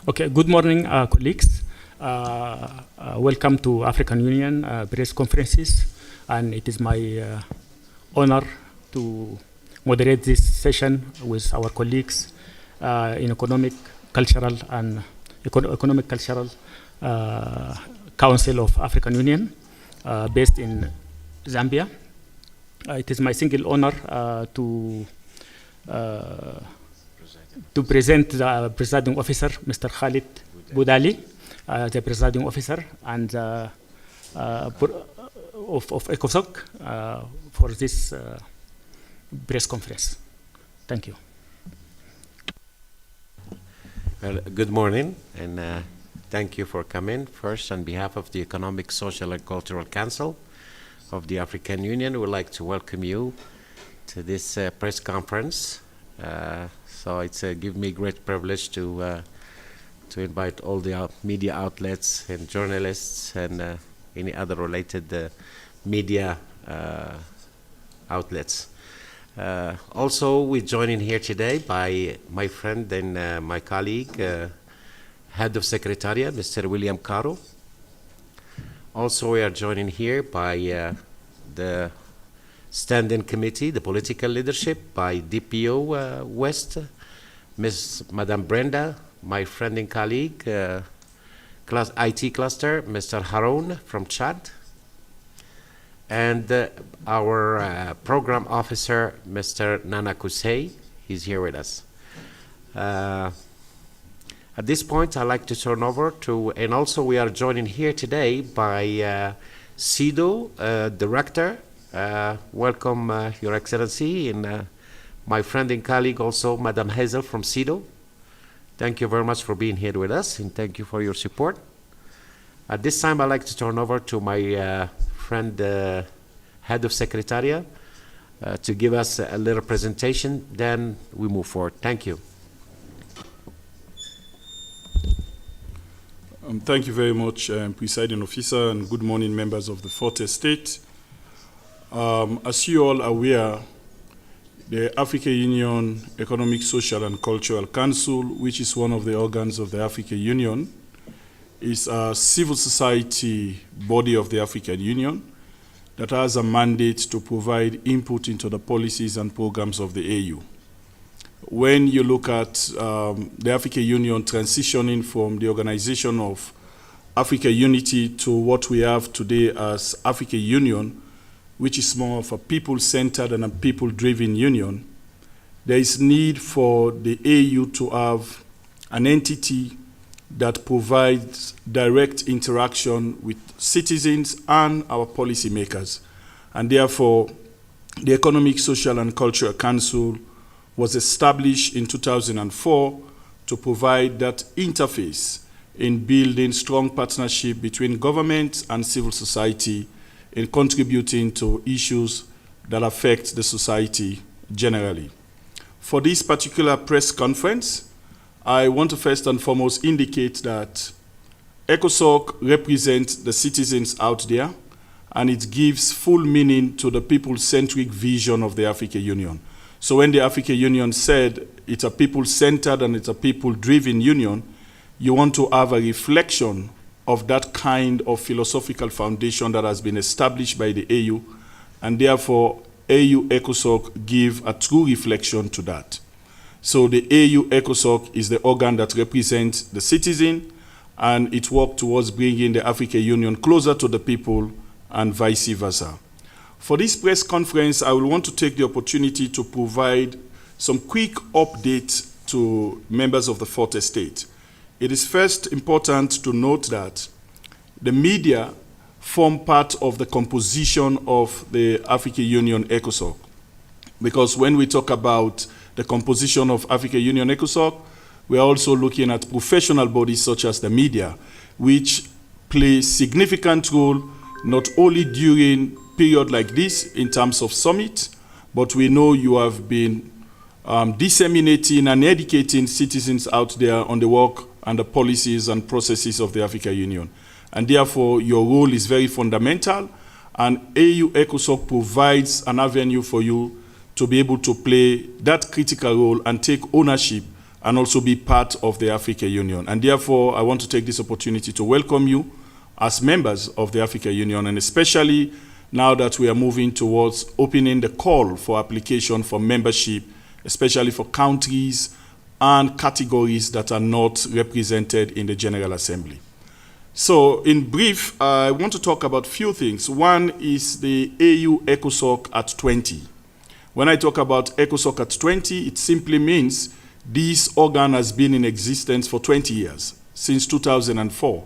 Okay, good morning, colleagues. Welcome to African Union press conferences, and it is my honor to moderate this session with our colleagues in Economic, Cultural, and Economic Cultural Council of African Union, based in Zambia. It is my single honor to present the presiding officer, Mr. Khalid Boudali, the presiding officer and of ECOSOCC for this press conference. Thank you. Well, good morning, and thank you for coming. First, on behalf of the Economic, Social, and Cultural Council of the African Union, we'd like to welcome you to this press conference. So it's give me great privilege to invite all the media outlets and journalists and any other related media outlets. Also, we're joining here today by my friend and my colleague, Head of Secretariat, Mr. William Carew. Also, we are joining here by the Standing Committee, the political leadership, by DPO West, Madam Brenda, my friend and colleague, IT cluster, Mr. Haroun from Chad, and our program officer, Mr. Nana Kusei, he's here with us. At this point, I'd like to turn over to, and also we are joining here today by CEDAW Director. Welcome, Your Excellency, and my friend and colleague also, Madam Hazel from CEDAW. Thank you very much for being here with us, and thank you for your support. At this time, I'd like to turn over to my friend, Head of Secretariat, to give us a little presentation, then we move forward. Thank you. Thank you very much, Presiding Officer, and good morning, members of the Fourth Estate. As you all are aware, the African Union Economic, Social, and Cultural Council, which is one of the organs of the African Union, is a civil society body of the African Union that has a mandate to provide input into the policies and programs of the AU. When you look at the African Union transitioning from the organization of African Unity to what we have today as African Union, which is more of a people-centered and a people-driven union, there is need for the AU to have an entity that provides direct interaction with citizens and our policymakers. And therefore, the Economic, Social, and Cultural Council was established in 2004 to provide that interface in building strong partnership between government and civil society in contributing to issues that affect the society generally. For this particular press conference, I want to first and foremost indicate that ECOSOCC represents the citizens out there, and it gives full meaning to the people-centric vision of the African Union. So when the African Union said it's a people-centered and it's a people-driven union, you want to have a reflection of that kind of philosophical foundation that has been established by the AU, and therefore AU ECOSOCC give a true reflection to that. So the AU ECOSOCC is the organ that represents the citizen, and it works towards bringing the African Union closer to the people and vice versa. For this press conference, I will want to take the opportunity to provide some quick updates to members of the Fourth Estate. It is first important to note that the media form part of the composition of the African Union ECOSOCC. Because when we talk about the composition of African Union ECOSOCC, we are also looking at professional bodies such as the media, which play significant role not only during period like this in terms of summit, but we know you have been disseminating and educating citizens out there on the work and the policies and processes of the African Union. And therefore, your role is very fundamental, and AU ECOSOCC provides an avenue for you to be able to play that critical role and take ownership and also be part of the African Union. And therefore, I want to take this opportunity to welcome you as members of the African Union, and especially now that we are moving towards opening the call for application for membership, especially for countries and categories that are not represented in the General Assembly. So in brief, I want to talk about a few things. One is the AU ECOSOCC at 20. When I talk about ECOSOCC at 20, it simply means this organ has been in existence for 20 years, since 2004.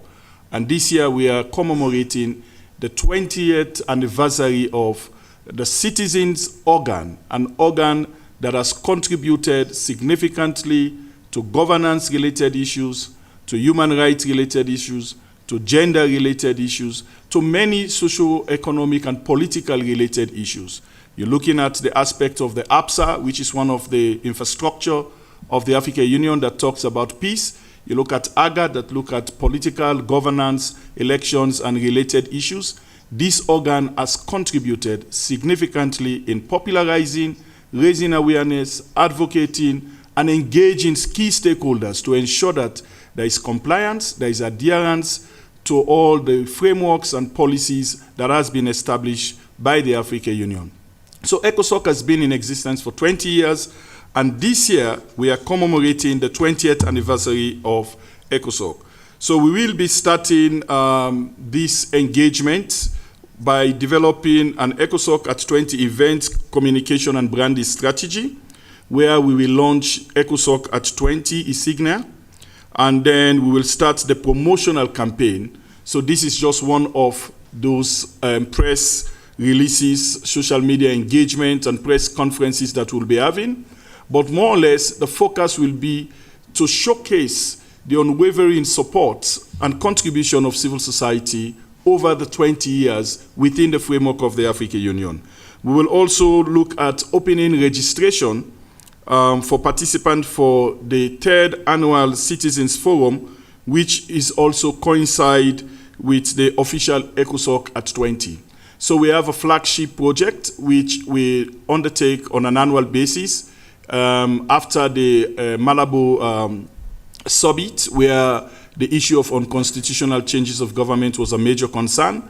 And this year we are commemorating the 20th anniversary of the citizens' organ, an organ that has contributed significantly to governance-related issues, to human rights-related issues, to gender-related issues, to many socio-economic and political-related issues. You're looking at the aspect of the APSA, which is one of the infrastructure of the African Union that talks about peace. You look at AGA that look at political governance, elections, and related issues. This organ has contributed significantly in popularizing, raising awareness, advocating, and engaging key stakeholders to ensure that there is compliance, there is adherence to all the frameworks and policies that has been established by the African Union. So ECOSOCC has been in existence for 20 years, and this year we are commemorating the 20th anniversary of ECOSOCC. So we will be starting this engagement by developing an ECOSOCC at 20 event communication and branding strategy, where we will launch ECOSOCC at 20 insignia, and then we will start the promotional campaign. So this is just one of those press releases, social media engagement, and press conferences that we'll be having. But more or less, the focus will be to showcase the unwavering support and contribution of civil society over the 20 years within the framework of the African Union. We will also look at opening registration for participants for the 3rd Annual Citizens Forum, which is also coincide with the official ECOSOCC at 20. So we have a flagship project which we undertake on an annual basis after the Malabo summit, where the issue of unconstitutional changes of government was a major concern,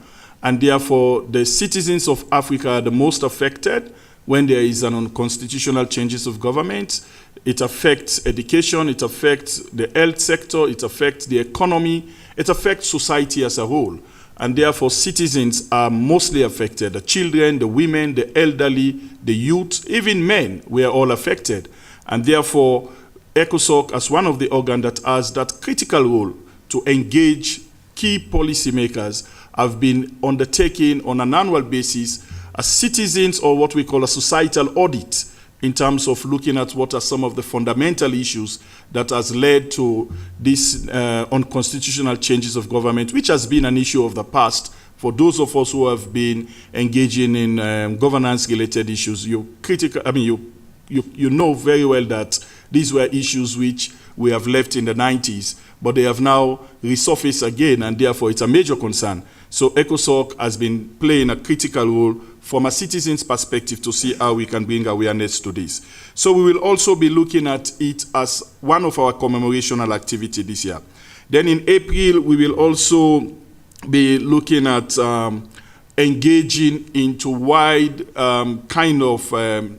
and therefore the citizens of Africa are the most affected when there is an unconstitutional changes of government. It affects education, it affects the health sector, it affects the economy, it affects society as a whole. And therefore citizens are mostly affected. The children, the women, the elderly, the youth, even men were all affected. And therefore ECOSOCC, as one of the organs that has that critical role to engage key policymakers, have been undertaking on an annual basis as citizens, or what we call a societal audit, in terms of looking at what are some of the fundamental issues that has led to this unconstitutional changes of government, which has been an issue of the past. For those of us who have been engaging in governance-related issues, you know very well that these were issues which we have left in the 90s, but they have now resurfaced again, and therefore it's a major concern. So ECOSOCC has been playing a critical role from a citizen's perspective to see how we can bring awareness to this. So we will also be looking at it as one of our commemorational activity this year. Then in April, we will also be looking at engaging into wide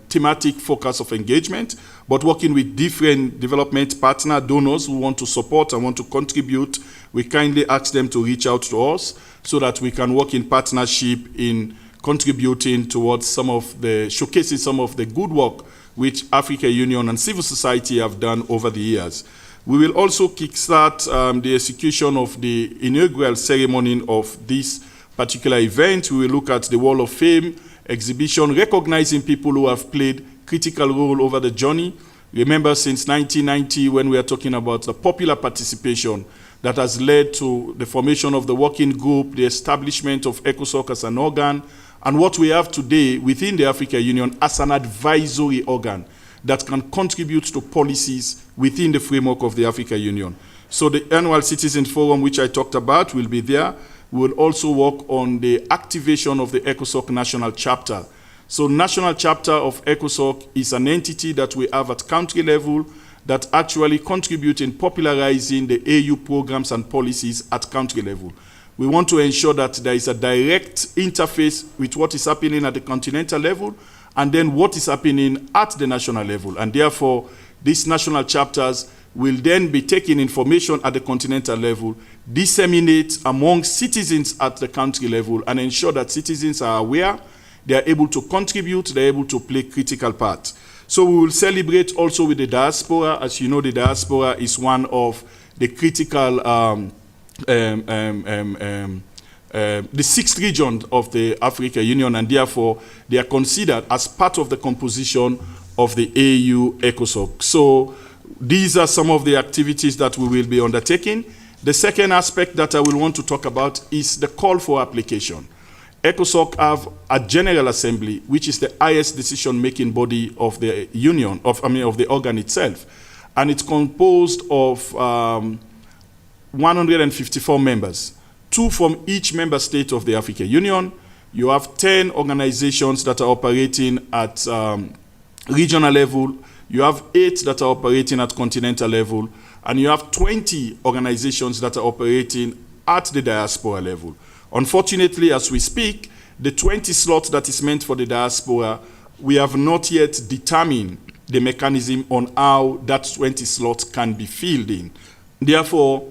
thematic focus of engagement, but working with different development partner donors who want to support and want to contribute. We kindly ask them to reach out to us so that we can work in partnership in contributing towards showcasing some of the good work which African Union and civil society have done over the years. We will also kickstart the execution of the inaugural ceremony of this particular event. We will look at the Wall of Fame exhibition, recognizing people who have played critical role over the journey. Remember, since 1990, when we are talking about the popular participation that has led to the formation of the working group, the establishment of ECOSOCC as an organ, and what we have today within the African Union as an advisory organ that can contribute to policies within the framework of the African Union. So the annual Citizen Forum, which I talked about, will be there. We will also work on the activation of the ECOSOCC National Chapter. So National Chapter of ECOSOCC is an entity that we have at country level, that actually contribute in popularizing the AU programs and policies at country level. We want to ensure that there is a direct interface with what is happening at the continental level and then what is happening at the national level. And therefore, these national chapters will then be taking information at the continental level, disseminate among citizens at the country level, and ensure that citizens are aware, they are able to contribute, they are able to play critical part. So we will celebrate also with the diaspora. As you know, the diaspora is one of the critical, the sixth region of the African Union, and therefore they are considered as part of the composition of the AU ECOSOCC. So these are some of the activities that we will be undertaking. The second aspect that I will want to talk about is the call for application. ECOSOCC have a General Assembly, which is the highest decision-making body of the union, of the organ itself. And it's composed of 154 members, 2 from each member state of the African Union. You have 10 organizations that are operating at regional level. You have 8 that are operating at continental level. And you have 20 organizations that are operating at the diaspora level. Unfortunately, as we speak, the 20 slots that is meant for the diaspora, we have not yet determined the mechanism on how that 20 slots can be filled in. Therefore,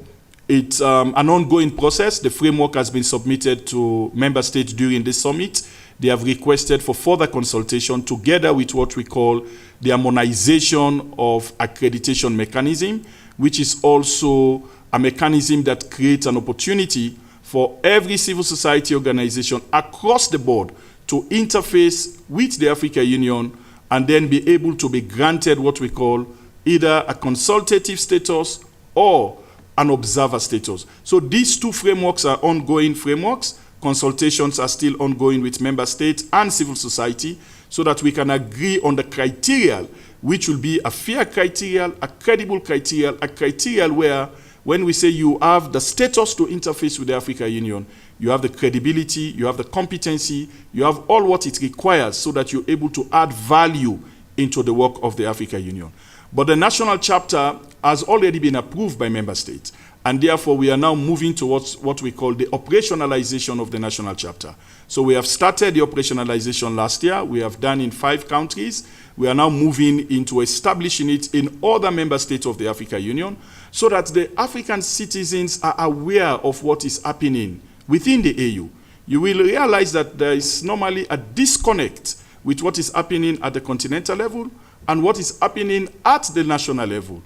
it's an ongoing process. The framework has been submitted to member states during this summit. They have requested for further consultation together with what we call the harmonization of accreditation mechanism, which is also a mechanism that creates an opportunity for every civil society organization across the board to interface with the African Union and then be able to be granted what we call either a consultative status or an observer status. So these 2 frameworks are ongoing frameworks. Consultations are still ongoing with member states and civil society so that we can agree on the criteria, which will be a fair criteria, a credible criteria, a criteria where when we say you have the status to interface with the African Union, you have the credibility, you have the competency, you have all what it requires so that you're able to add value into the work of the African Union. But the national chapter has already been approved by member states, and therefore we are now moving towards what we call the operationalization of the national chapter. So we have started the operationalization last year. We have done in 5 countries. We are now moving into establishing it in other member states of the African Union so that the African citizens are aware of what is happening within the AU. You will realize that there is normally a disconnect with what is happening at the continental level and what is happening at the national level.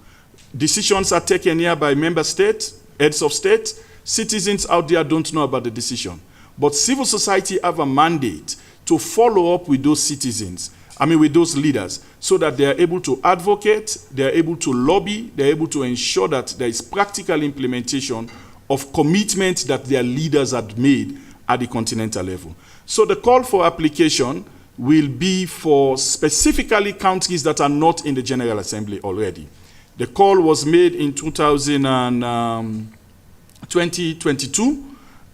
Decisions are taken here by member states, heads of state. Citizens out there don't know about the decision. But civil society have a mandate to follow up with those citizens, with those leaders, so that they are able to advocate, they are able to lobby, they are able to ensure that there is practical implementation of commitments that their leaders had made at the continental level. So the call for application will be for specifically countries that are not in the General Assembly already. The call was made in 2022,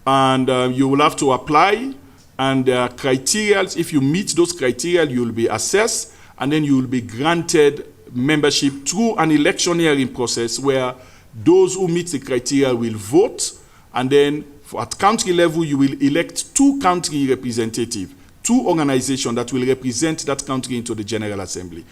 and you will have to apply, and criteria, if you meet those criteria, you will be assessed, and then you will be granted membership through an electioneering process where those who meet the criteria will vote, and then at country level, you will elect 2 country representatives, 2 organizations that will represent that country into the General Assembly.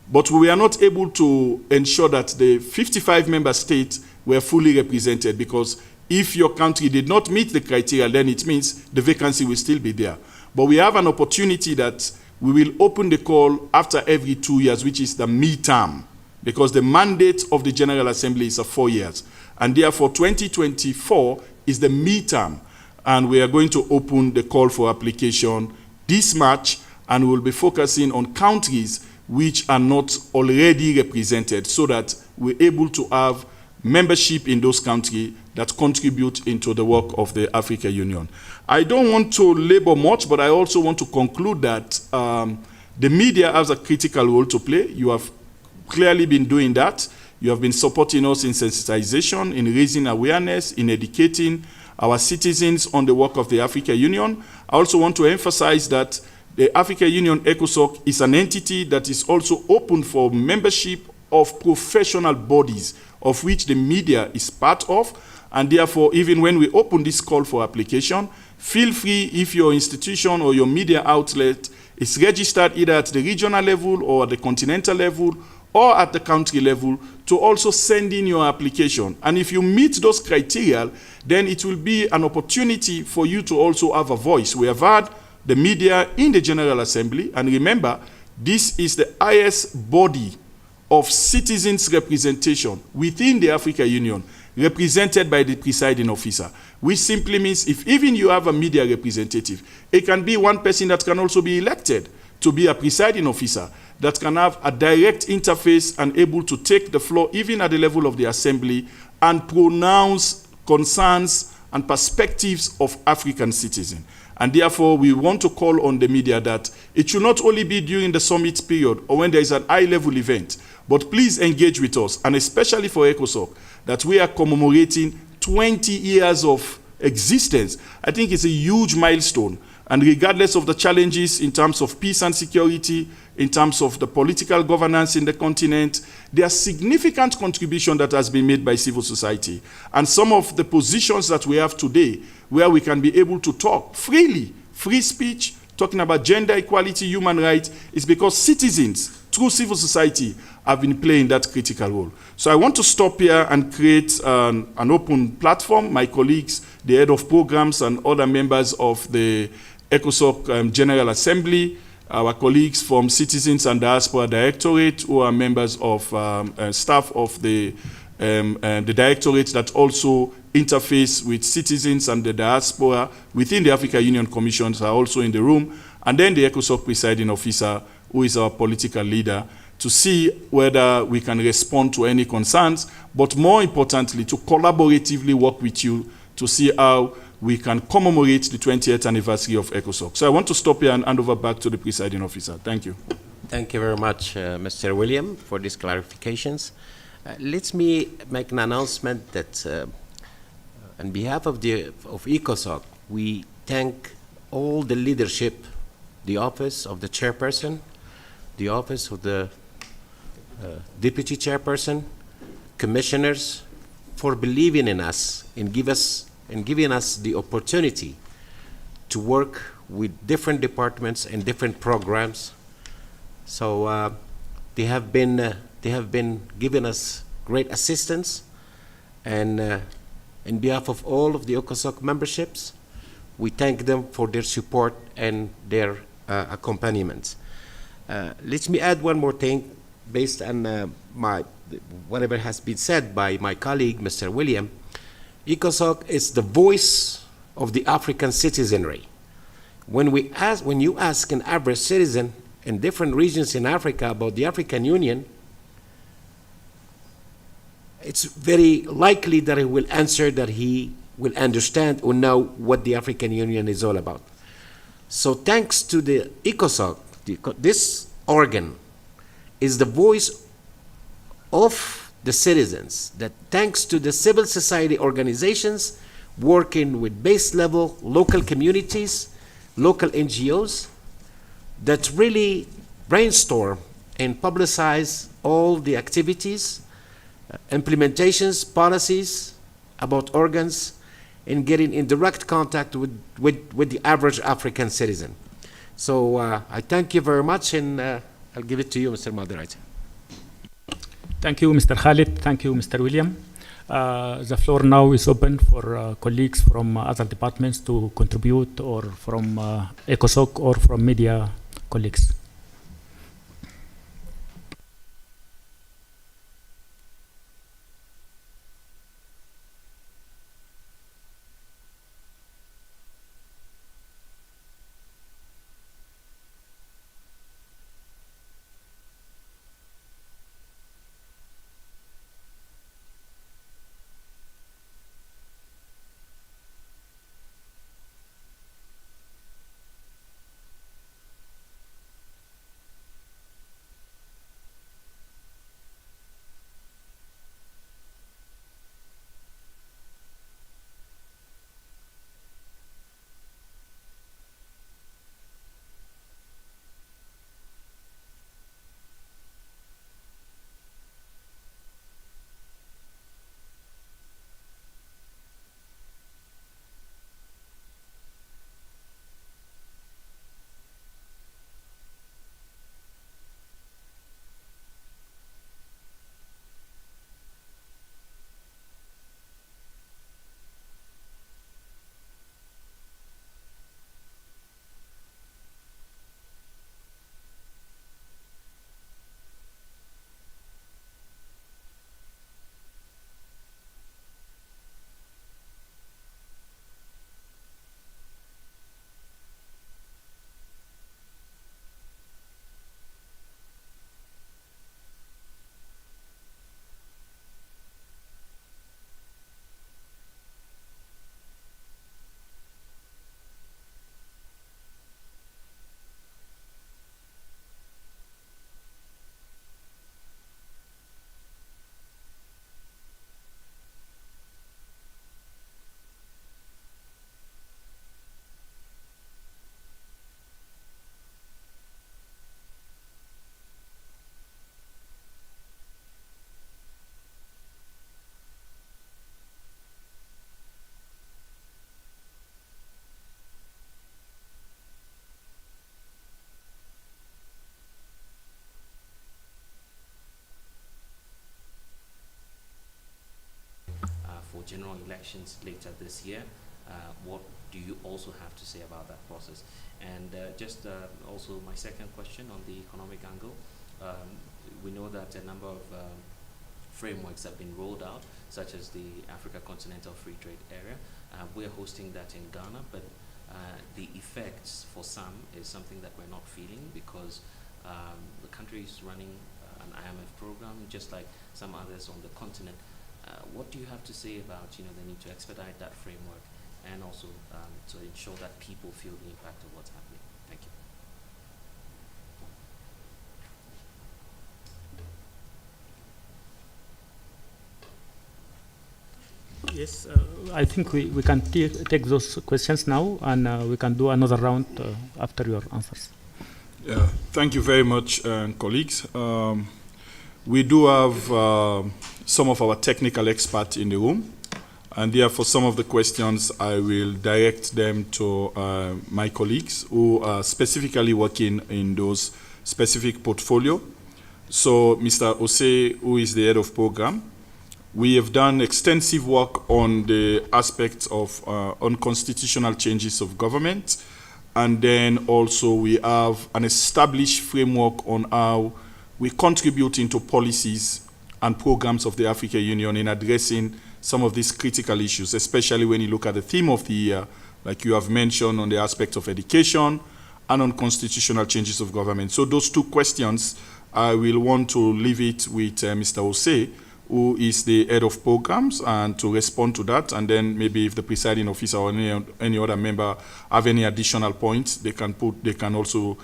But we are not able to ensure that the 55 member states were fully represented, because if your country did not meet the criteria, then it means the vacancy will still be there. But we have an opportunity that we will open the call after every 2 years, which is the midterm, because the mandate of the General Assembly is 4 years. And therefore, 2024 is the midterm. And we are going to open the call for application this March, and we will be focusing on countries which are not already represented so that we're able to have membership in those countries that contribute into the work of the African Union. I don't want to labor much, but I also want to conclude that the media has a critical role to play. You have clearly been doing that. You have been supporting us in sensitization, in raising awareness, in educating our citizens on the work of the African Union. I also want to emphasize that the African Union ECOSOCC is an entity that is also open for membership of professional bodies, of which the media is part of. And therefore, even when we open this call for application, feel free, if your institution or your media outlet is registered either at the regional level or at the continental level or at the country level, to also send in your application. And if you meet those criteria, then it will be an opportunity for you to also have a voice. We have had the media in the General Assembly, and remember, this is the highest body of citizens' representation within the African Union, represented by the presiding officer, which simply means if even you have a media representative, it can be one person that can also be elected to be a presiding officer, that can have a direct interface and able to take the floor even at the level of the assembly and pronounce concerns and perspectives of African citizens. And therefore, we want to call on the media that it should not only be during the summit period or when there is an high-level event, but please engage with us, and especially for ECOSOCC, that we are commemorating 20 years of existence. I think it's a huge milestone. And regardless of the challenges in terms of peace and security, in terms of the political governance in the continent, there are significant contribution that has been made by civil society. And some of the positions that we have today, where we can be able to talk freely, free speech, talking about gender equality, human rights, is because citizens, through civil society, have been playing that critical role. So I want to stop here and create an open platform. My colleagues, the head of programs and other members of the ECOSOCC General Assembly, our colleagues from Citizens and Diaspora Directorate, who are members of staff of the directorate that also interface with citizens and the diaspora within the African Union Commissions, are also in the room, and then the ECOSOCC presiding officer, who is our political leader, to see whether we can respond to any concerns, but more importantly, to collaboratively work with you to see how we can commemorate the 20th anniversary of ECOSOCC. So I want to stop here and hand over back to the presiding officer. Thank you. Thank you very much, Mr. William, for these clarifications. Let me make an announcement that on behalf of ECOSOCC, we thank all the leadership, the office of the chairperson, the office of the deputy chairperson, commissioners, for believing in us and giving us the opportunity to work with different departments and different programs. So they have been giving us great assistance, and in behalf of all of the ECOSOCC memberships, we thank them for their support and their accompaniment. Let me add one more thing based on whatever has been said by my colleague, Mr. William. ECOSOCC is the voice of the African citizenry. When you ask an average citizen in different regions in Africa about the African Union, it's very likely that he will answer that he will understand or know what the African Union is all about. So thanks to the ECOSOCC, this organ is the voice of the citizens, that thanks to the civil society organizations working with base level local communities, local NGOs, that really brainstorm and publicize all the activities, implementations, policies about organs, and getting in direct contact with the average African citizen. So I thank you very much, and I'll give it to you, Mr. Moderator. Thank you, Mr. Khalid. Thank you, Mr. William. The floor now is open for colleagues from other departments to contribute, or from ECOSOCC or from media colleagues. general elections later this year. What do you also have to say about that process? And also my second question on the economic angle. We know that a number of frameworks have been rolled out, such as the Africa Continental Free Trade Area. We're hosting that in Ghana, but the effects for some is something that we're not feeling because the country is running an IMF program, just like some others on the continent. What do you have to say about the need to expedite that framework and also to ensure that people feel the impact of what's happening? Thank you. Yes, I think we can take those questions now, and we can do another round after your answers. Yeah, thank you very much, colleagues. We do have some of our technical experts in the room, and therefore some of the questions I will direct them to my colleagues who are specifically working in those specific portfolio. So Mr. Ose, who is the head of program, we have done extensive work on the aspects of unconstitutional changes of government, and then also we have an established framework on how we contribute into policies and programs of the African Union in addressing some of these critical issues, especially when you look at the theme of the year, like you have mentioned on the aspect of education and on constitutional changes of government. So those two questions, I will want to leave it with Mr. Ose, who is the head of programs, and to respond to that. And then maybe if the presiding officer or any other member have any additional points, they can also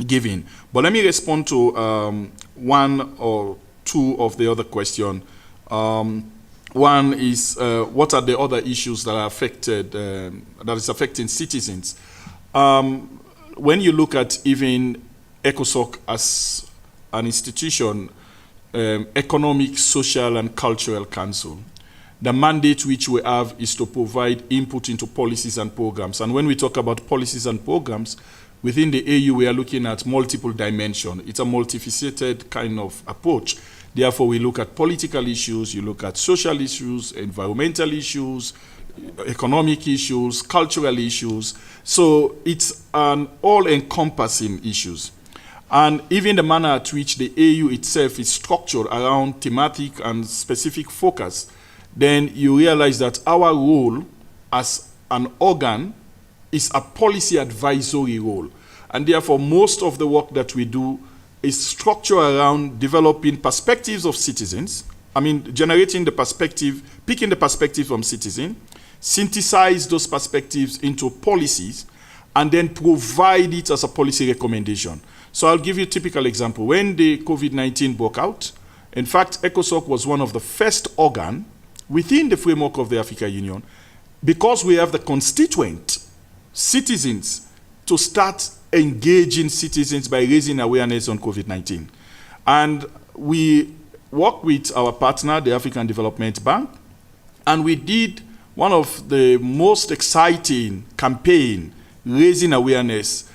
give in. But let me respond to one or two of the other question. One is what are the other issues that are affected, that is affecting citizens? When you look at even ECOSOCC as an institution, Economic, Social, and Cultural Council, the mandate which we have is to provide input into policies and programs. And when we talk about policies and programs, within the AU, we are looking at multiple dimensions. It's a multifaceted kind of approach. Therefore, we look at political issues, you look at social issues, environmental issues, economic issues, cultural issues. So it's an all-encompassing issues. And even the manner at which the AU itself is structured around thematic and specific focus, then you realize that our role as an organ is a policy advisory role. And therefore, most of the work that we do is structured around developing perspectives of citizens. I mean, generating the perspective, picking the perspective from citizens, synthesize those perspectives into policies, and then provide it as a policy recommendation. So I'll give you a typical example. When the COVID-19 broke out, in fact, ECOSOCC was one of the first organ within the framework of the African Union, because we have the constituent citizens, to start engaging citizens by raising awareness on COVID-19. And we worked with our partner, the African Development Bank, and we did one of the most exciting campaign raising awareness,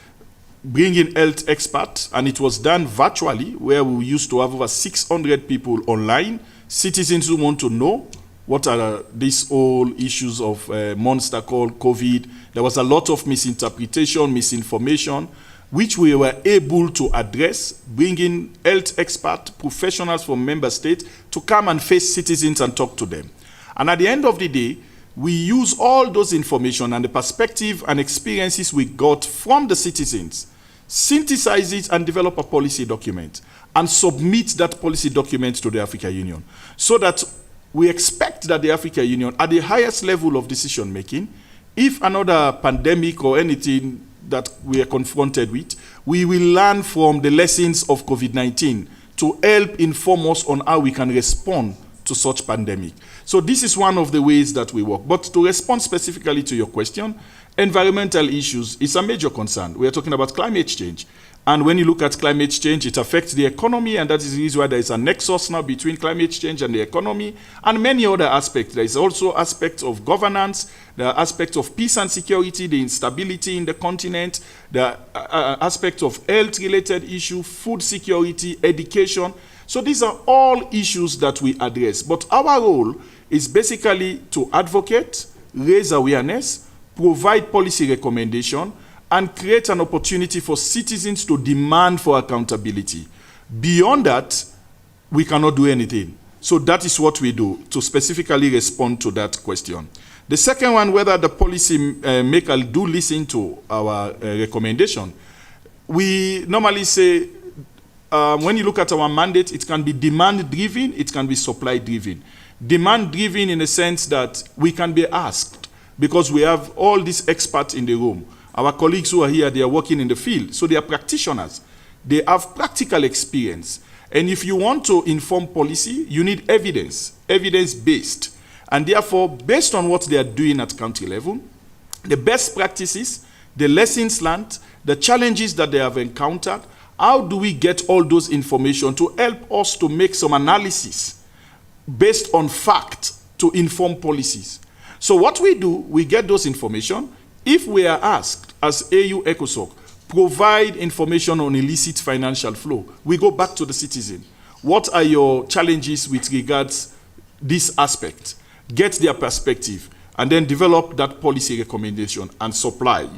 bringing health experts, and it was done virtually, where we used to have over 600 people online, citizens who want to know what are these whole issues of monster called COVID. There was a lot of misinterpretation, misinformation, which we were able to address, bringing health experts, professionals from member states to come and face citizens and talk to them. And at the end of the day, we use all those information and the perspective and experiences we got from the citizens, synthesize it and develop a policy document, and submit that policy document to the African Union, so that we expect that the African Union, at the highest level of decision making, if another pandemic or anything that we are confronted with, we will learn from the lessons of COVID-19 to help inform us on how we can respond to such pandemic. So this is one of the ways that we work. But to respond specifically to your question, environmental issues is a major concern. We are talking about climate change. And when you look at climate change, it affects the economy, and that is the reason why there is a nexus now between climate change and the economy, and many other aspects. There is also aspects of governance, there are aspects of peace and security, the instability in the continent, the aspects of health-related issue, food security, education. So these are all issues that we address. But our role is basically to advocate, raise awareness, provide policy recommendation, and create an opportunity for citizens to demand for accountability. Beyond that, we cannot do anything. So that is what we do to specifically respond to that question. The second one, whether the policy maker do listen to our recommendation. We normally say, when you look at our mandate, it can be demand-driven, it can be supply-driven. Demand-driven in the sense that we can be asked, because we have all these experts in the room. Our colleagues who are here, they are working in the field, so they are practitioners. They have practical experience. And if you want to inform policy, you need evidence, evidence-based. And therefore, based on what they are doing at country level, the best practices, the lessons learned, the challenges that they have encountered, how do we get all those information to help us to make some analysis based on fact to inform policies? So what we do, we get those information. If we are asked as AU ECOSOCC, provide information on illicit financial flow, we go back to the citizen. What are your challenges with regards this aspect? Get their perspective, and then develop that policy recommendation and supply.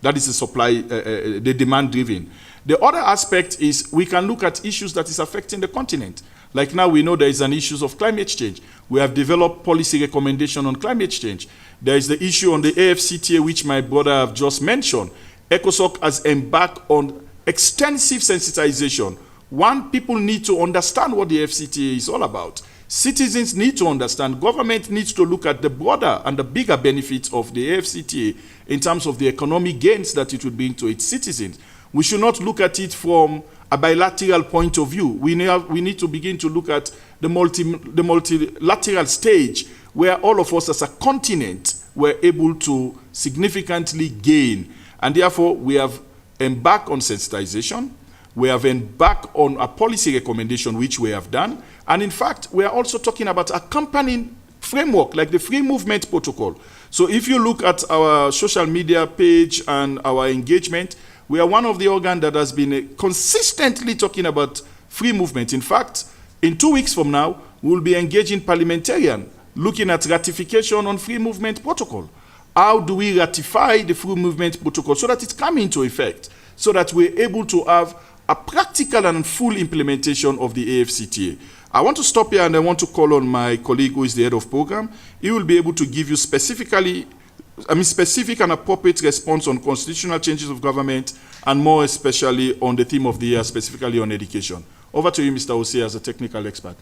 That is the supply, the demand-driven. The other aspect is we can look at issues that is affecting the continent. Like now we know there is an issue of climate change. We have developed policy recommendation on climate change. There is the issue on the AFCTA, which my brother have just mentioned. ECOSOCC has embarked on extensive sensitization. One, people need to understand what the FCTA is all about. Citizens need to understand. Government needs to look at the broader and the bigger benefits of the AFCTA in terms of the economic gains that it would bring to its citizens. We should not look at it from a bilateral point of view. We need to begin to look at the multilateral stage where all of us as a continent were able to significantly gain. And therefore, we have embarked on sensitization. We have embarked on a policy recommendation, which we have done. And in fact, we are also talking about accompanying framework, like the Free Movement Protocol. So if you look at our social media page and our engagement, we are one of the organs that has been consistently talking about free movement. In fact, in 2 weeks from now, we will be engaging parliamentarians, looking at ratification on Free Movement Protocol. How do we ratify the Free Movement Protocol so that it comes into effect, so that we're able to have a practical and full implementation of the AFCTA. I want to stop here and I want to call on my colleague who is the head of program. He will be able to give you specific and appropriate response on constitutional changes of government and more especially on the theme of the year, specifically on education. Over to you, Mr. Hosea, as a technical expert.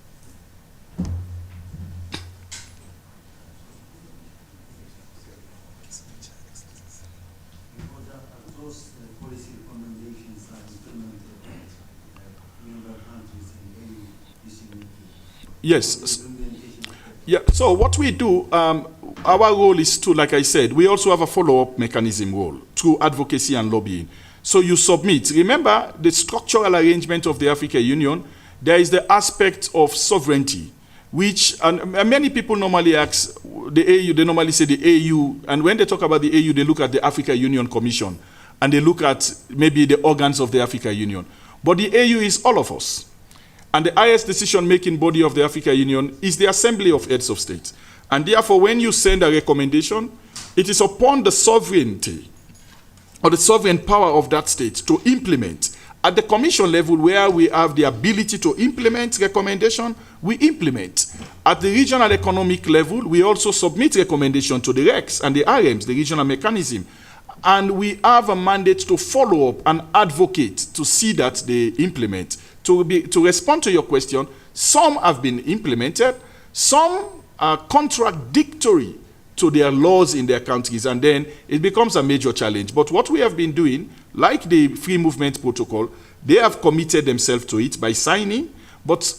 Yes. Yeah. So what we do, our role is to, like I said, we also have a follow-up mechanism role through advocacy and lobbying. So you submit. Remember the structural arrangement of the African Union. There is the aspect of sovereignty, which, and many people normally ask the AU, they normally say the AU, and when they talk about the AU, they look at the African Union Commission, and they look at maybe the organs of the African Union. But the AU is all of us. And the highest decision-making body of the African Union is the Assembly of Heads of State. And therefore, when you send a recommendation, it is upon the sovereignty or the sovereign power of that state to implement. At the Commission level, where we have the ability to implement recommendation, we implement. At the regional economic level, we also submit recommendation to the RECs and the RMs, the regional mechanism. And we have a mandate to follow up and advocate to see that they implement. To respond to your question, some have been implemented, some are contradictory to their laws in their countries, and then it becomes a major challenge. But what we have been doing, like the Free Movement Protocol, they have committed themselves to it by signing, but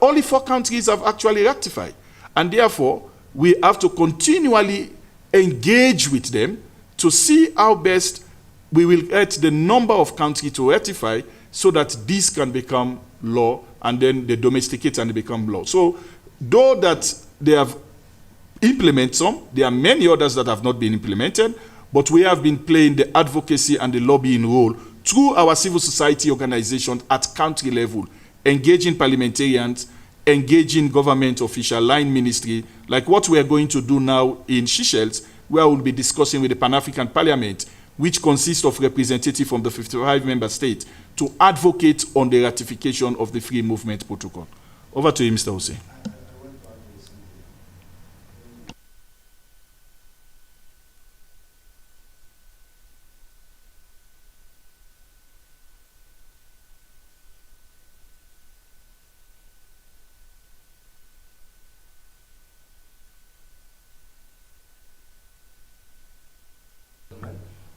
only 4 countries have actually ratified. And therefore, we have to continually engage with them to see how best we will get the number of countries to ratify so that this can become law, and then they domesticate and they become law. So, though that they have implemented some, there are many others that have not been implemented, but we have been playing the advocacy and the lobbying role through our civil society organizations at country level, engaging parliamentarians, engaging government official, line ministry, like what we are going to do now in Seychelles, where we'll be discussing with the Pan-African Parliament, which consists of representatives from the 55 member states, to advocate on the ratification of the Free Movement Protocol. Over to you, Mr. Hussein.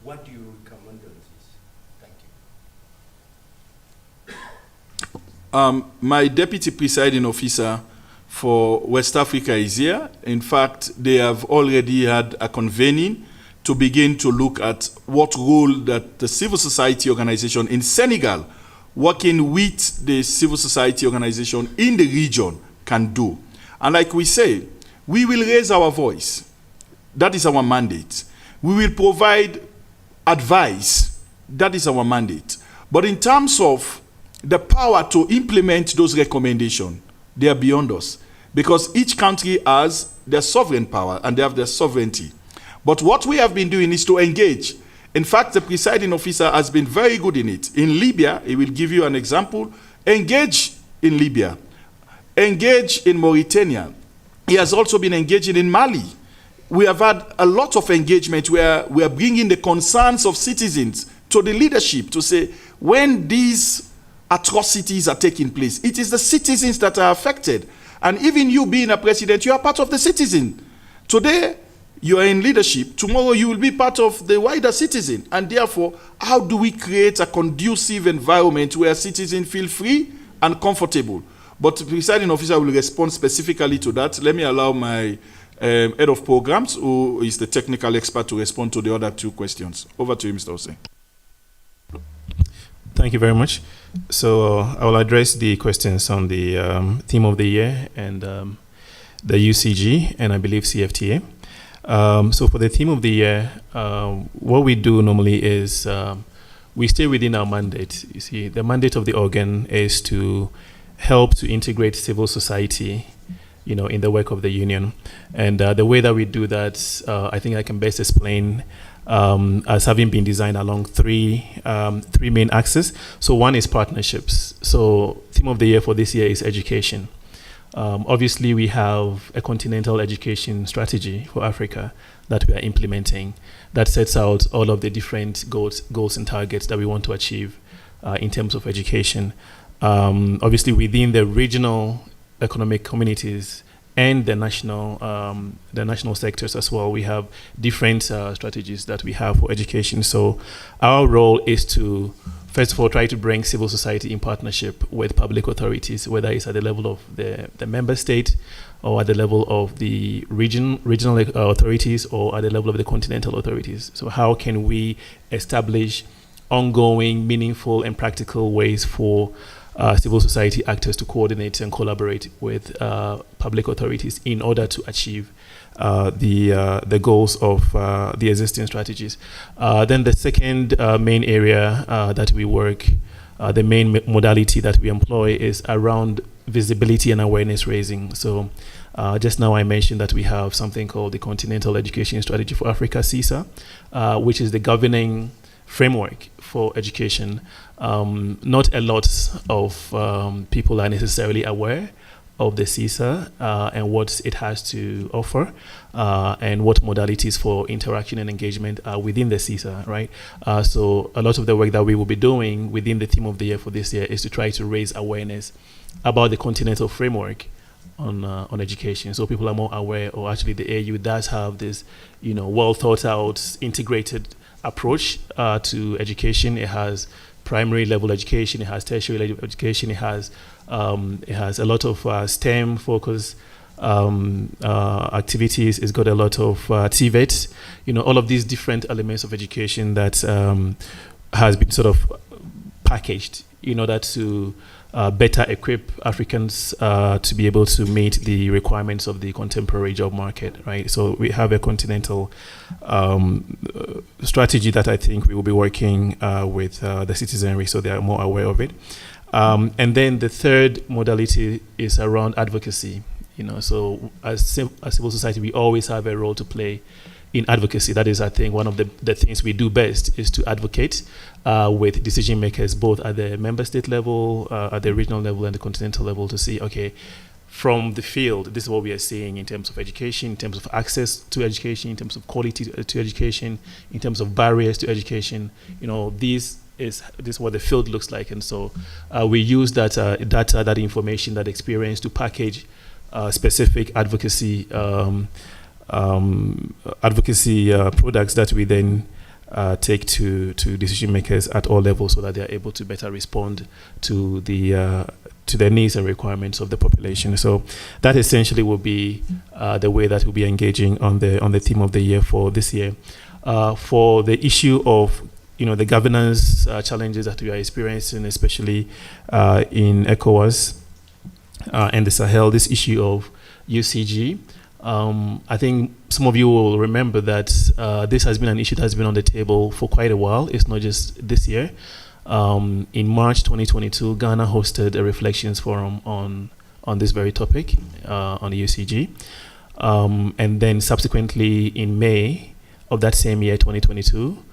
What do you recommend on this? Thank you. My deputy presiding officer for West Africa is here. In fact, they have already had a convening to begin to look at what role that the civil society organization in Senegal, working with the civil society organization in the region, can do. And like we say, we will raise our voice. That is our mandate. We will provide advice. That is our mandate. But in terms of the power to implement those recommendations, they are beyond us. Because each country has their sovereign power and they have their sovereignty. But what we have been doing is to engage. In fact, the presiding officer has been very good in it. In Libya, he will give you an example. Engage in Libya. Engage in Mauritania. He has also been engaging in Mali. We have had a lot of engagement where we are bringing the concerns of citizens to the leadership to say, when these atrocities are taking place, it is the citizens that are affected. And even you being a president, you are part of the citizen. Today, you are in leadership. Tomorrow, you will be part of the wider citizen. And therefore, how do we create a conducive environment where citizens feel free and comfortable? But the presiding officer will respond specifically to that. Let me allow my head of programs, who is the technical expert, to respond to the other two questions. Over to you, Mr. Hussein. Thank you very much. So I will address the questions on the theme of the year and the UCG and I believe CFTA. So for the theme of the year, what we do normally is we stay within our mandate. You see, the mandate of the organ is to help to integrate civil society, you know, in the work of the union. And the way that we do that, I think I can best explain as having been designed along three main axes. So one is partnerships. So theme of the year for this year is education. Obviously, we have a continental education strategy for Africa that we are implementing that sets out all of the different goals and targets that we want to achieve in terms of education. Obviously, within the regional economic communities and the national sectors as well, we have different strategies that we have for education. So our role is to, first of all, try to bring civil society in partnership with public authorities, whether it's at the level of the member state or at the level of the regional authorities or at the level of the continental authorities. So how can we establish ongoing, meaningful, and practical ways for civil society actors to coordinate and collaborate with public authorities in order to achieve the goals of the existing strategies. Then the second main area that we work, the main modality that we employ is around visibility and awareness raising. So just now I mentioned that we have something called the Continental Education Strategy for Africa, CSA, which is the governing framework for education. Not a lot of people are necessarily aware of the CSA and what it has to offer and what modalities for interaction and engagement are within the CSA, right? So a lot of the work that we will be doing within the theme of the year for this year is to try to raise awareness about the continental framework on education, so people are more aware, or actually the AU does have this, you know, well thought out, integrated approach to education. It has primary level education, it has tertiary level education, it has a lot of STEM focus activities. It's got a lot of TVET, you know, all of these different elements of education that has been sort of packaged in order to better equip Africans to be able to meet the requirements of the contemporary job market, right? So we have a continental strategy that I think we will be working with the citizenry so they are more aware of it. And then the third modality is around advocacy. So as civil society, we always have a role to play in advocacy. That is, I think, one of the things we do best is to advocate with decision makers, both at the member state level, at the regional level, and the continental level, to see, okay, from the field, this is what we are seeing in terms of education, in terms of access to education, in terms of quality to education, in terms of barriers to education. This is what the field looks like. And so we use that data, that information, that experience to package specific advocacy products that we then take to decision makers at all levels, so that they are able to better respond to their needs and requirements of the population. So that essentially will be the way that we'll be engaging on the theme of the year for this year. For the issue of the governance challenges that we are experiencing, especially in ECOWAS and the Sahel, this issue of UCG. I think some of you will remember that this has been an issue that has been on the table for quite a while. It's not just this year. In March 2022, Ghana hosted a reflections forum on this very topic, on the UCG. And then subsequently in May of that same year, 2022,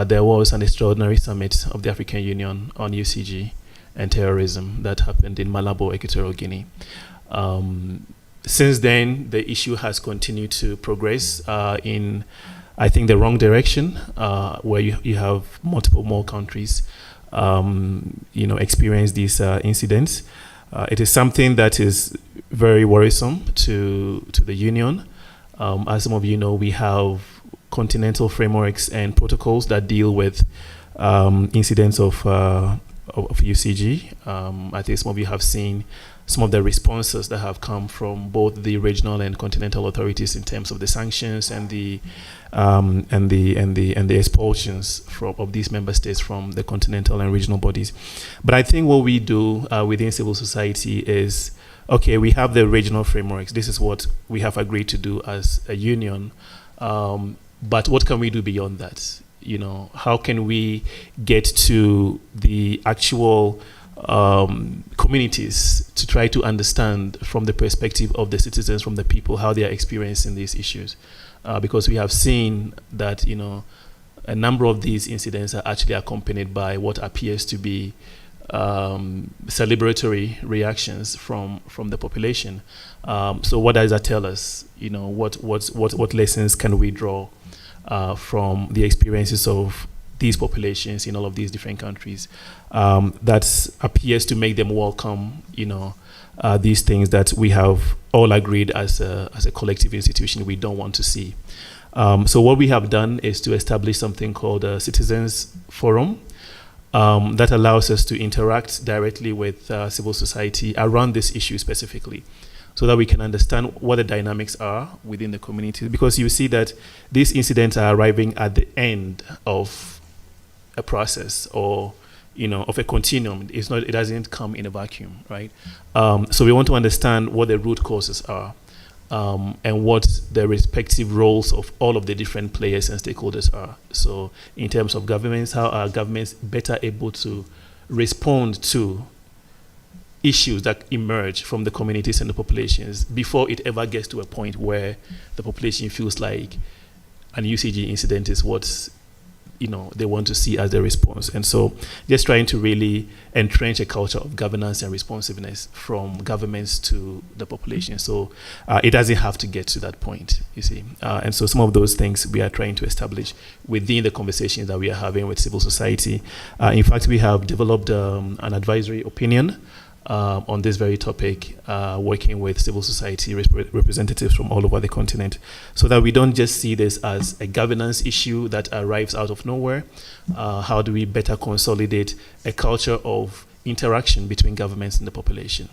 there was an extraordinary summit of the African Union on UCG and terrorism that happened in Malabo, Equatorial Guinea. Since then, the issue has continued to progress in, I think, the wrong direction, where you have multiple more countries, experience these incidents. It is something that is very worrisome to the Union. As some of you know, we have continental frameworks and protocols that deal with incidents of UCG. I think some of you have seen some of the responses that have come from both the regional and continental authorities in terms of the sanctions and the expulsions of these member states from the continental and regional bodies. But I think what we do within civil society is, okay, we have the regional frameworks. This is what we have agreed to do as a union. But what can we do beyond that? How can we get to the actual communities to try to understand from the perspective of the citizens, from the people, how they are experiencing these issues? Because we have seen that, a number of these incidents are actually accompanied by what appears to be celebratory reactions from the population. So what does that tell us? What lessons can we draw from the experiences of these populations in all of these different countries that appears to make them welcome, these things that we have all agreed as a collective institution we don't want to see. So what we have done is to establish something called a Citizens Forum that allows us to interact directly with civil society around this issue specifically, so that we can understand what the dynamics are within the community. Because you see that these incidents are arriving at the end of a process or, of a continuum. It doesn't come in a vacuum, right? So we want to understand what the root causes are and what the respective roles of all of the different players and stakeholders are. So in terms of governments, how are governments better able to respond to issues that emerge from the communities and the populations before it ever gets to a point where the population feels like an UCG incident is what they want to see as the response. And so just trying to really entrench a culture of governance and responsiveness from governments to the population. So it doesn't have to get to that point, you see. And so some of those things we are trying to establish within the conversations that we are having with civil society. In fact, we have developed an advisory opinion on this very topic, working with civil society representatives from all over the continent, so that we don't just see this as a governance issue that arrives out of nowhere. How do we better consolidate a culture of interaction between governments and the population?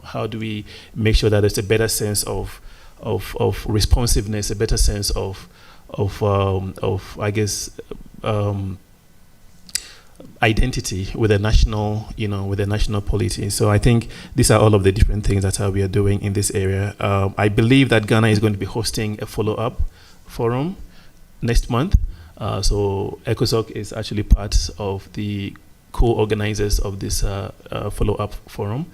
How do we make sure that there's a better sense of responsiveness, a better sense of I guess, identity with a national polity. So I think these are all of the different things that we are doing in this area. I believe that Ghana is going to be hosting a follow-up forum next month. So ECOSOCC is actually part of the co-organizers of this follow-up forum,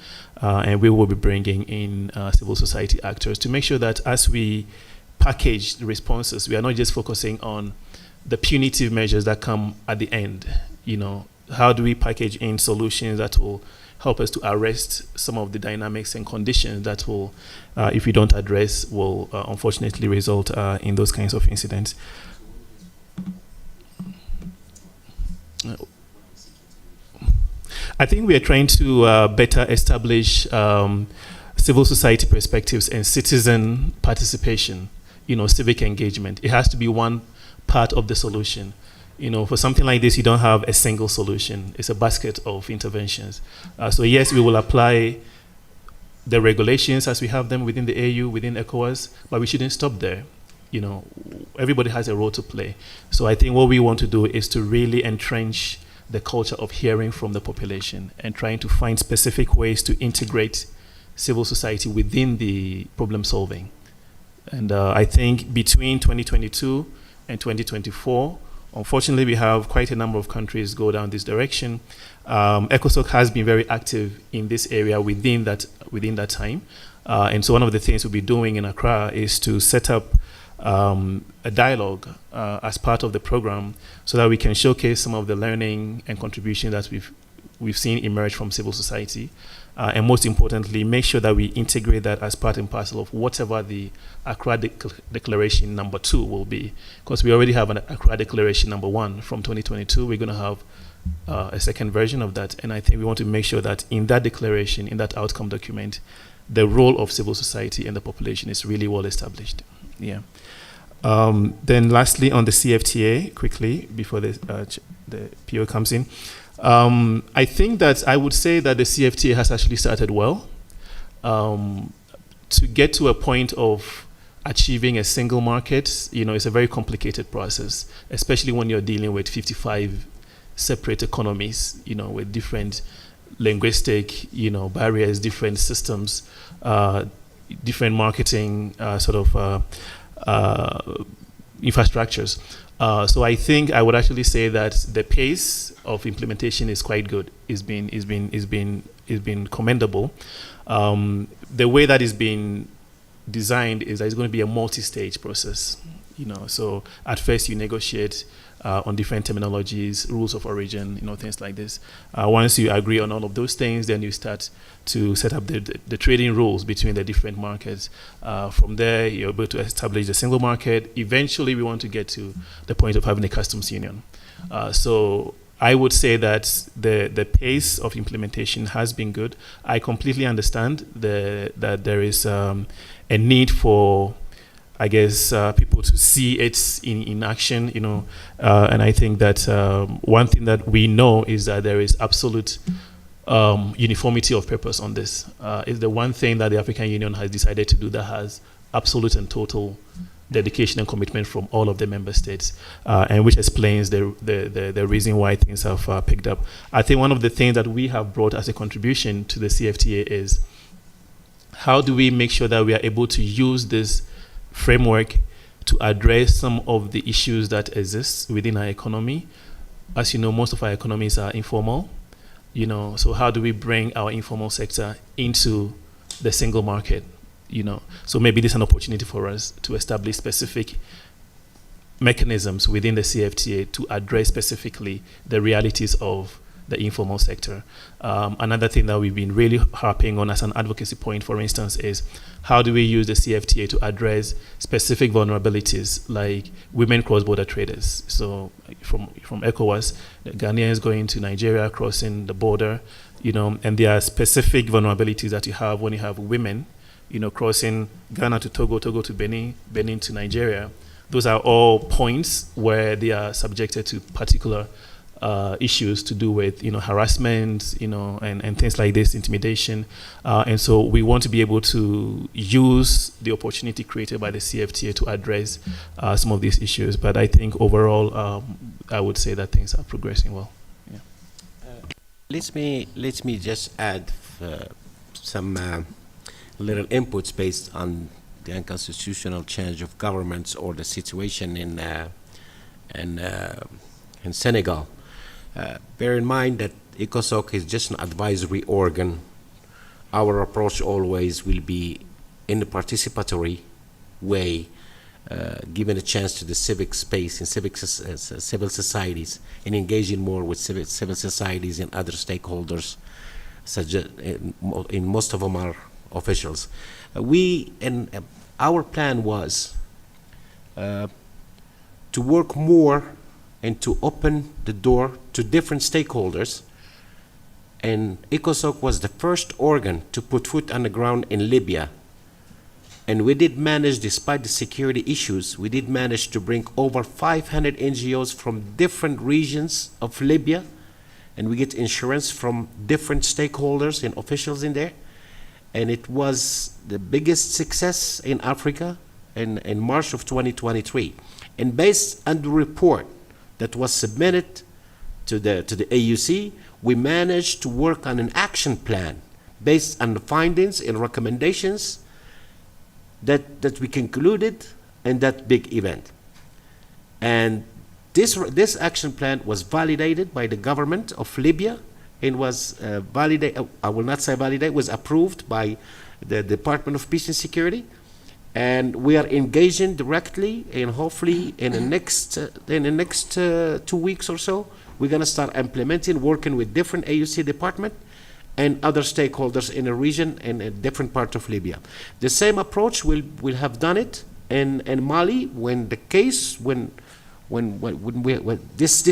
and we will be bringing in civil society actors to make sure that as we package the responses, we are not just focusing on the punitive measures that come at the end. How do we package in solutions that will help us to arrest some of the dynamics and conditions that will, if we don't address, will unfortunately result in those kinds of incidents. I think we are trying to better establish civil society perspectives and citizen participation, civic engagement. It has to be one part of the solution. For something like this, you don't have a single solution. It's a basket of interventions. So yes, we will apply the regulations as we have them within the AU, within ECOWAS, but we shouldn't stop there. Everybody has a role to play. So I think what we want to do is to really entrench the culture of hearing from the population and trying to find specific ways to integrate civil society within the problem solving. And I think between 2022 and 2024, unfortunately, we have quite a number of countries go down this direction. ECOSOCC has been very active in this area within that time. And so one of the things we'll be doing in Accra is to set up a dialogue as part of the program so that we can showcase some of the learning and contribution that we've seen emerge from civil society. And most importantly, make sure that we integrate that as part and parcel of whatever the Accra Declaration number 2 will be. Because we already have an Accra Declaration number 1 from 2022. We're going to have a second version of that. And I think we want to make sure that in that declaration, in that outcome document, the role of civil society and the population is really well established. Yeah. Then lastly, on the CFTA, quickly, before the PO comes in, I think that I would say that the CFTA has actually started well. To get to a point of achieving a single market, it's a very complicated process, especially when you're dealing with 55 separate economies, with different linguistic, barriers, different systems, different marketing infrastructures. So I think I would actually say that the pace of implementation is quite good. It's been commendable. The way that is being designed is that it's going to be a multi-stage process. So at first you negotiate on different terminologies, rules of origin, things like this. Once you agree on all of those things, then you start to set up the trading rules between the different markets. From there, you're able to establish the single market. Eventually, we want to get to the point of having a customs union. So I would say that the pace of implementation has been good. I completely understand that there is a need for, I guess, people to see it in action, and I think that one thing that we know is that there is absolute uniformity of purpose on this. It's the one thing that the African Union has decided to do that has absolute and total dedication and commitment from all of the member states, and which explains the reason why things have picked up. I think one of the things that we have brought as a contribution to the CFTA is how do we make sure that we are able to use this framework to address some of the issues that exist within our economy. As you know, most of our economies are informal, so how do we bring our informal sector into the single market, So maybe this is an opportunity for us to establish specific mechanisms within the CFTA to address specifically the realities of the informal sector. Another thing that we've been really harping on as an advocacy point, for instance, is how do we use the CFTA to address specific vulnerabilities like women cross-border traders? So from ECOWAS, the Ghanaians going to Nigeria, crossing the border, and there are specific vulnerabilities that you have when you have women, crossing Ghana to Togo, Togo to Benin, Benin to Nigeria. Those are all points where they are subjected to particular issues to do with harassment, and things like this, intimidation, and so we want to be able to use the opportunity created by the CFTA to address some of these issues. But I think overall, I would say that things are progressing well. Yeah. Let me just add some little inputs based on the unconstitutional change of governments or the situation in Senegal. Bear in mind that ECOSOCC is just an advisory organ. Our approach always will be in a participatory way, given a chance to the civic space and civil societies, and engaging more with civil societies and other stakeholders, such as, in most of them are officials. Our plan was to work more and to open the door to different stakeholders. And ECOSOCC was the first organ to put foot on the ground in Libya. And we did manage, despite the security issues, we did manage to bring over 500 NGOs from different regions of Libya. And we get insurance from different stakeholders and officials in there. And it was the biggest success in Africa in March of 2023. And based on the report that was submitted to the AUC, we managed to work on an action plan based on the findings and recommendations that we concluded in that big event. And this action plan was validated by the government of Libya and was validated, I will not say validated, was approved by the Department of Peace and Security. And we are engaging directly, and hopefully in the next 2 weeks or so, we're going to start implementing, working with different AUC department and other stakeholders in the region and a different part of Libya. The same approach we'll have done it in Mali when this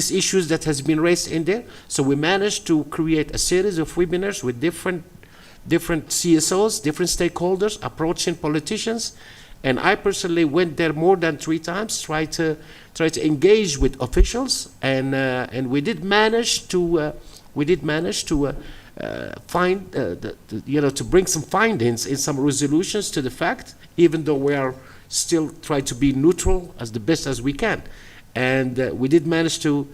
issues that has been raised in there. So we managed to create a series of webinars with different CSOs, different stakeholders, approaching politicians, and I personally went there more than 3 times, try to engage with officials, and we did manage to find to bring some findings in some resolutions to the fact, even though we are still trying to be neutral as the best as we can, and we did manage to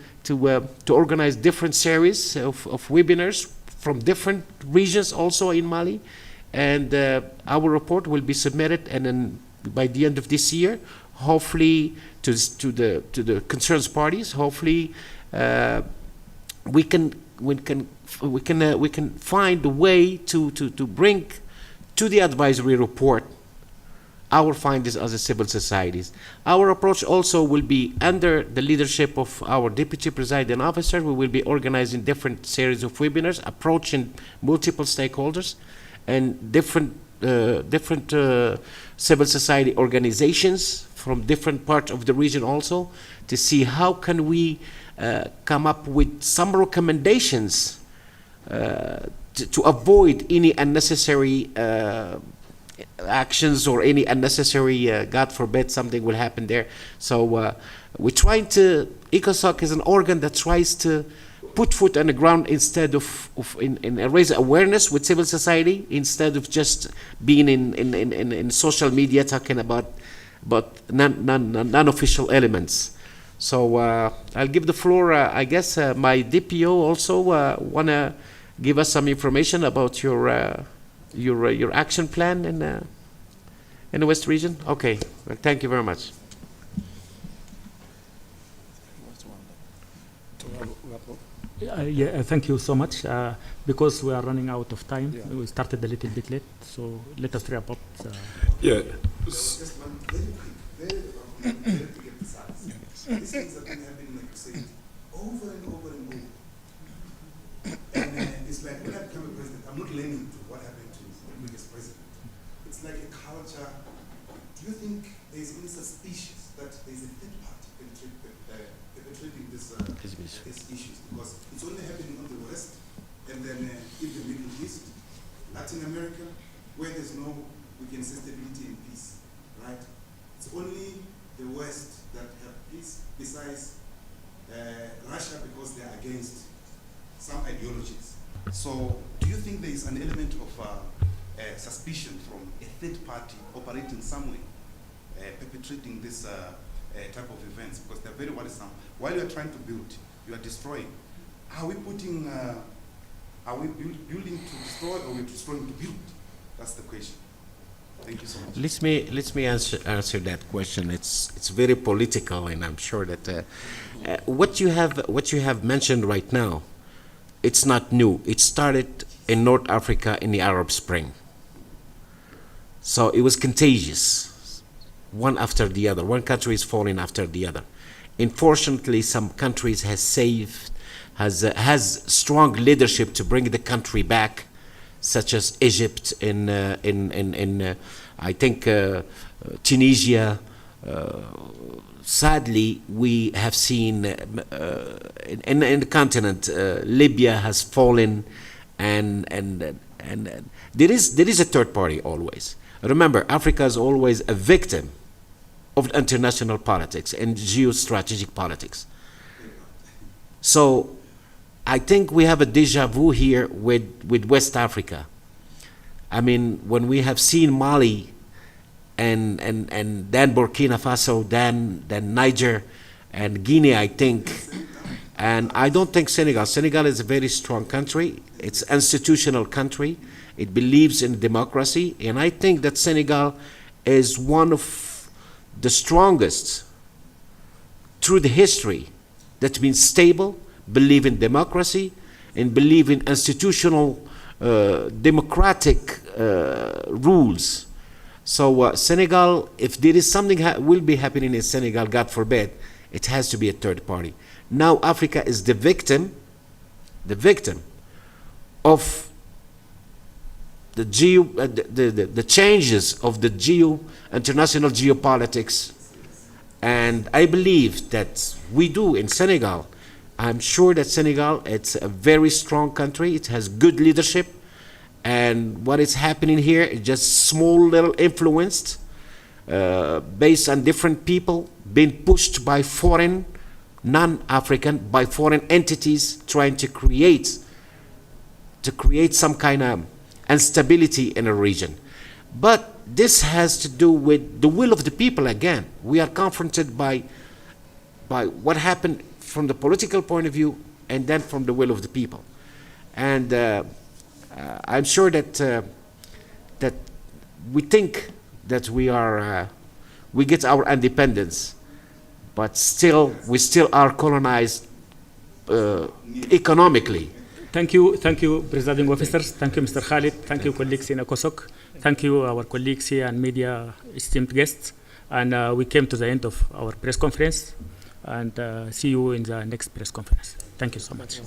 organize different series of webinars from different regions also in Mali, and our report will be submitted, and then by the end of this year, hopefully to the concerned parties. Hopefully, we can find a way to bring to the advisory report our findings as a civil societies. Our approach also will be under the leadership of our Deputy Presiding Officer. We will be organizing different series of webinars, approaching multiple stakeholders and different civil society organizations from different parts of the region also, to see how can we come up with some recommendations to avoid any unnecessary actions or any unnecessary, God forbid, something will happen there. So we're trying to, ECOSOCC is an organ that tries to put foot on the ground instead of raise awareness with civil society, instead of just being in social media talking about non-official elements. So I'll give the floor, I guess my DPO also want to give us some information about your action plan in the West region. Okay, well, thank you very much. Thank you so much. Because we are running out of time, we started a little bit late, so let us wrap up. Just one very quick exercise. These things have been happening, like you said, over and over and over. And it's like when I become a president, I'm not learning to what happened to me as president. It's like a culture. Do you think there's any suspicious that there's a third party perpetrating these issues? Because it's only happening on the West, and then in the Middle East, Latin America, where there's no, we can say, stability and peace, right? It's only the West that have peace, besides Russia, because they're against some ideologies. So do you think there is an element of suspicion from a third party operating somewhere, perpetrating this type of events? Because they're very worrisome. While you are trying to build, you are destroying. Are we putting, are we building to destroy, or are we destroying to build? That's the question. Thank you so much. Let me answer that question. It's very political, and I'm sure that what you have mentioned right now it's not new. It started in North Africa in the Arab Spring. So it was contagious, one after the other. One country is falling after the other. Unfortunately, some countries has strong leadership to bring the country back, such as Egypt, I think Tunisia. Sadly, we have seen in the continent, Libya has fallen, and there is a third party always. Remember, Africa is always a victim of international politics and geostrategic politics. So I think we have a deja vu here with West Africa. I mean, when we have seen Mali and then Burkina Faso, then Niger and Guinea, I think. And I don't think Senegal. Senegal is a very strong country. It's an institutional country. It believes in democracy. And I think that Senegal is one of the strongest through the history that's been stable, believe in democracy, and believe in institutional democratic rules. So Senegal, if there is something will be happening in Senegal, God forbid, it has to be a third party. Now Africa is the victim of the changes of the international geopolitics. And I believe that we do in Senegal. I'm sure that Senegal, it's a very strong country. It has good leadership. And what is happening here is just small little influenced based on different people being pushed by foreign, non-African, by foreign entities trying to create some kind of instability in a region. But this has to do with the will of the people again. We are confronted by what happened from the political point of view and then from the will of the people. And I'm sure that we think that we get our independence, but we still are colonized economically. Thank you, presiding officers. Thank you, Mr. Khalid. Thank you, colleagues in ECOSOCC. Thank you, our colleagues here and media esteemed guests. And we came to the end of our press conference. And see you in the next press conference. Thank you so much.